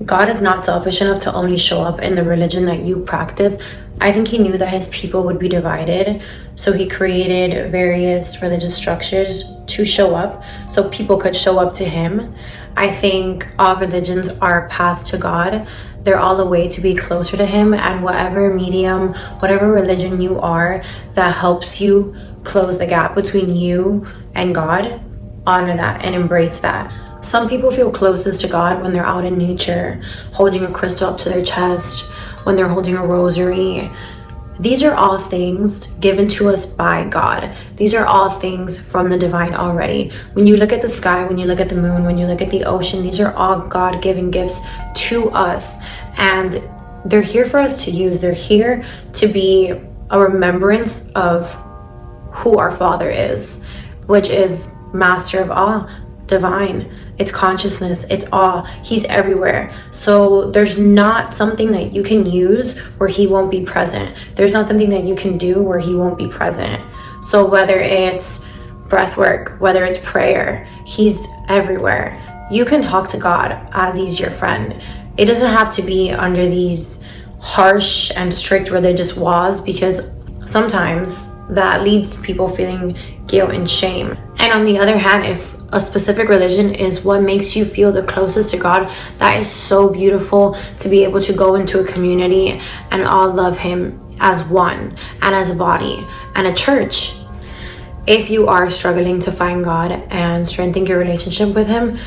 God is not selfish enough to only show up in the religion that you practice. I think he knew that his people would be divided, so he created various religious structures to show up so people could show up to him. I think all religions are a path to God. They're all a way to be closer to him, and whatever medium, whatever religion you are that helps you close the gap between you and God, honor that and embrace that. Some people feel closest to God when they're out in nature, holding a crystal up to their chest, when they're holding a rosary. These are all things given to us by God. These are all things from the divine already. When you look at the sky, when you look at the moon, when you look at the ocean, these are all God-given gifts to us. And they're here for us to use. They're here to be a remembrance of who our Father is, which is master of all, divine. It's consciousness, it's awe. He's everywhere. So there's not something that you can use where he won't be present. There's not something that you can do where he won't be present. So whether it's breath work, whether it's prayer, he's everywhere. You can talk to God as he's your friend. It doesn't have to be under these harsh and strict religious laws, because sometimes that leads people feeling guilt and shame. And on the other hand, if a specific religion is what makes you feel the closest to God, that is so beautiful, to be able to go into a community and all love him as one and as a body and a church. If you are struggling to find God and strengthen your relationship with him,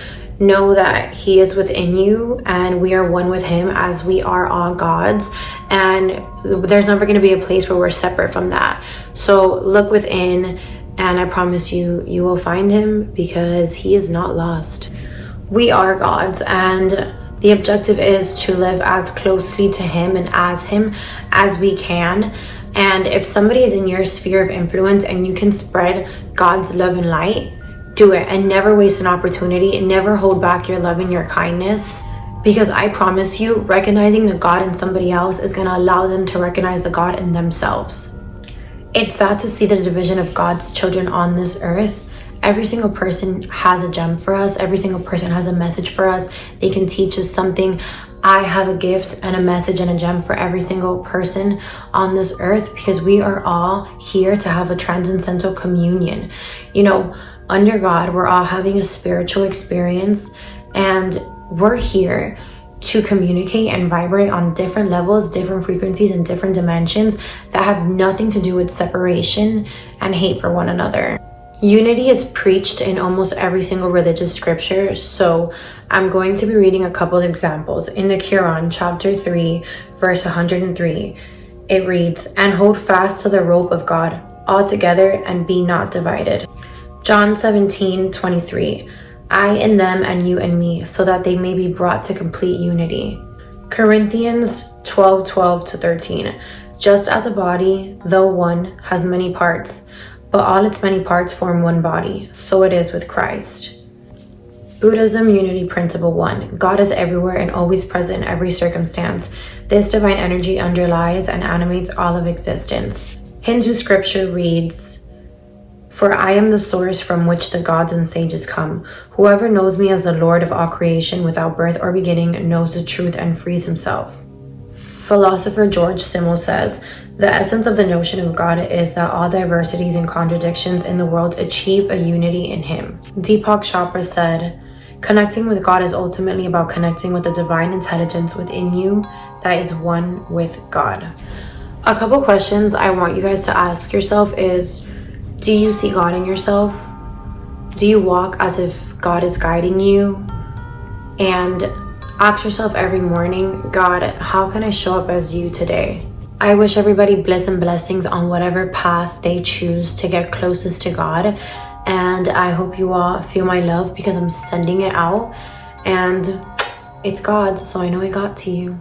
know that he is within you and we are one with him, as we are all God's, and there's never going to be a place where we're separate from that. So look within, and I promise you, you will find him, because he is not lost. We are God's, and the objective is to live as closely to him and as we can. And if somebody is in your sphere of influence and you can spread God's love and light, do it, and never waste an opportunity, and never hold back your love and your kindness, because I promise you, recognizing the God in somebody else is going to allow them to recognize the God in themselves. It's sad to see the division of God's children on this earth. Every single person has a gem for us. Every single person has a message for us. They can teach us something. I have a gift and a message and a gem for every single person on this earth, because we are all here to have a transcendental communion. You know, under God, we're all having a spiritual experience, and we're here to communicate and vibrate on different levels, different frequencies, and different dimensions that have nothing to do with separation and hate for one another. Unity is preached in almost every single religious scripture, so I'm going to be reading a couple of examples. In the Quran, chapter 3, verse 103, it reads, "And hold fast to the rope of God all together, and be not divided." John 17:23, "I in them and you in me, so that they may be brought to complete unity." Corinthians 12:12-13, "Just as a body, though one, has many parts, but all its many parts form one body, so it is with Christ." Buddhism Unity Principle 1, God is everywhere and always present in every circumstance. This divine energy underlies and animates all of existence. Hindu scripture reads, "For I am the source from which the gods and sages come. Whoever knows me as the Lord of all creation without birth or beginning knows the truth and frees himself." Philosopher George Simmel says, "The essence of the notion of God is that all diversities and contradictions in the world achieve a unity in him." Deepak Chopra said, "Connecting with God is ultimately about connecting with the divine intelligence within you that is one with God." A couple questions I want you guys to ask yourself is, do you see God in yourself? Do you walk as if God is guiding you? And ask yourself every morning, God, how can I show up as you today? I wish everybody bliss and blessings on whatever path they choose to get closest to God. And I hope you all feel my love, because I'm sending it out. And it's God's, so I know it got to you.